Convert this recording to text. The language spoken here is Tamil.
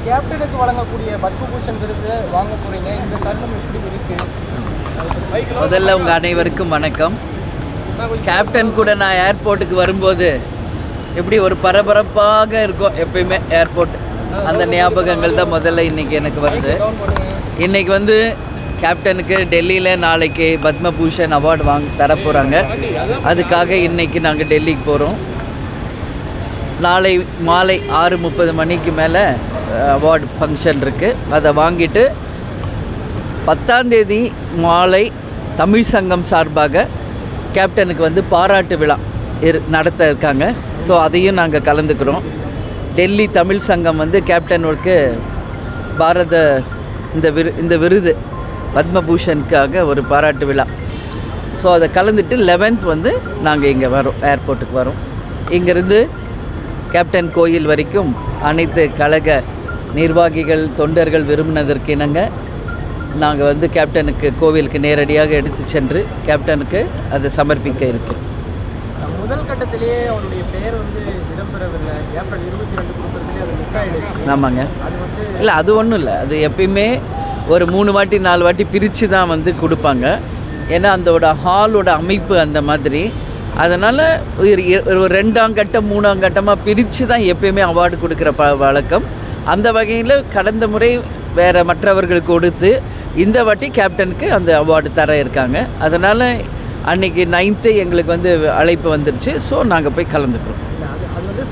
கேப்டனுக்கு வழங்கக்கூடிய பத்மபூஷன் விருது வாங்க போறீங்க. இந்த தருணம் எப்படி இருக்கு? முதல்ல உங்கள் அனைவருக்கும் வணக்கம். கேப்டன் கூட நான் ஏர்போர்ட்டுக்கு வரும்போது எப்படி ஒரு பரபரப்பாக இருக்கும் எப்பயுமே ஏர்போர்ட், அந்த ஞாபகங்கள் தான் முதல்ல இன்றைக்கி எனக்கு வருது. இன்றைக்கி வந்து கேப்டனுக்கு டெல்லியில் நாளைக்கு பத்மபூஷன் அவார்டு தரப்போகிறாங்க. அதுக்காக இன்றைக்கி நாங்கள் டெல்லிக்கு போகிறோம். நாளை மாலை 6:30 மணிக்கு மேலே அவார்டு ஃபங்க்ஷன் இருக்குது. அதை வாங்கிட்டு 10ஆம் தேதி மாலை தமிழ் சங்கம் சார்பாக கேப்டனுக்கு வந்து பாராட்டு விழா நடத்த இருக்காங்க. ஸோ அதையும் நாங்கள் கலந்துக்கிறோம். டெல்லி தமிழ் சங்கம் வந்து கேப்டனுக்கு பாரத இந்த விருது பத்மபூஷனுக்காக ஒரு பாராட்டு விழா. ஸோ அதை கலந்துட்டு 11th வந்து நாங்கள் இங்கே வரோம், ஏர்போர்ட்டுக்கு வரோம். இங்கேருந்து கேப்டன் கோயில் வரைக்கும் அனைத்து கழக நிர்வாகிகள் தொண்டர்கள் விரும்பினதற்கு இணங்க நாங்கள் வந்து கேப்டனுக்கு கோவிலுக்கு நேரடியாக எடுத்து சென்று கேப்டனுக்கு அதை சமர்ப்பிக்க இருக்கிறோம். முதல் கட்டத்திலேயே அவருடைய பெயர் வந்து இடம்பெறவில்லை. ஏப்ரல் 22 கொடுக்கறதுலேயே அது மிஸ் ஆகிடுச்சு. ஆமாங்க. இல்லை, அது ஒன்றும் இல்லை. அது எப்பயுமே ஒரு 3 வாட்டி 4 வாட்டி பிரித்து தான் வந்து கொடுப்பாங்க. ஏன்னா அதோட ஹாலோட அமைப்பு அந்த மாதிரி. அதனால் ஒரு 2ஆம் கட்டம் 3ஆம் கட்டமாக பிரித்து தான் எப்பயுமே அவார்டு கொடுக்குற வழக்கம். அந்த வகையில் கடந்த முறை வேறு மற்றவர்களுக்கு கொடுத்து இந்த வாட்டி கேப்டனுக்கு அந்த அவார்டு தர இருக்காங்க. அதனால் அன்றைக்கி 9th எங்களுக்கு வந்து அழைப்பு வந்துருச்சு. ஸோ நாங்கள் போய் கலந்துக்கிறோம்.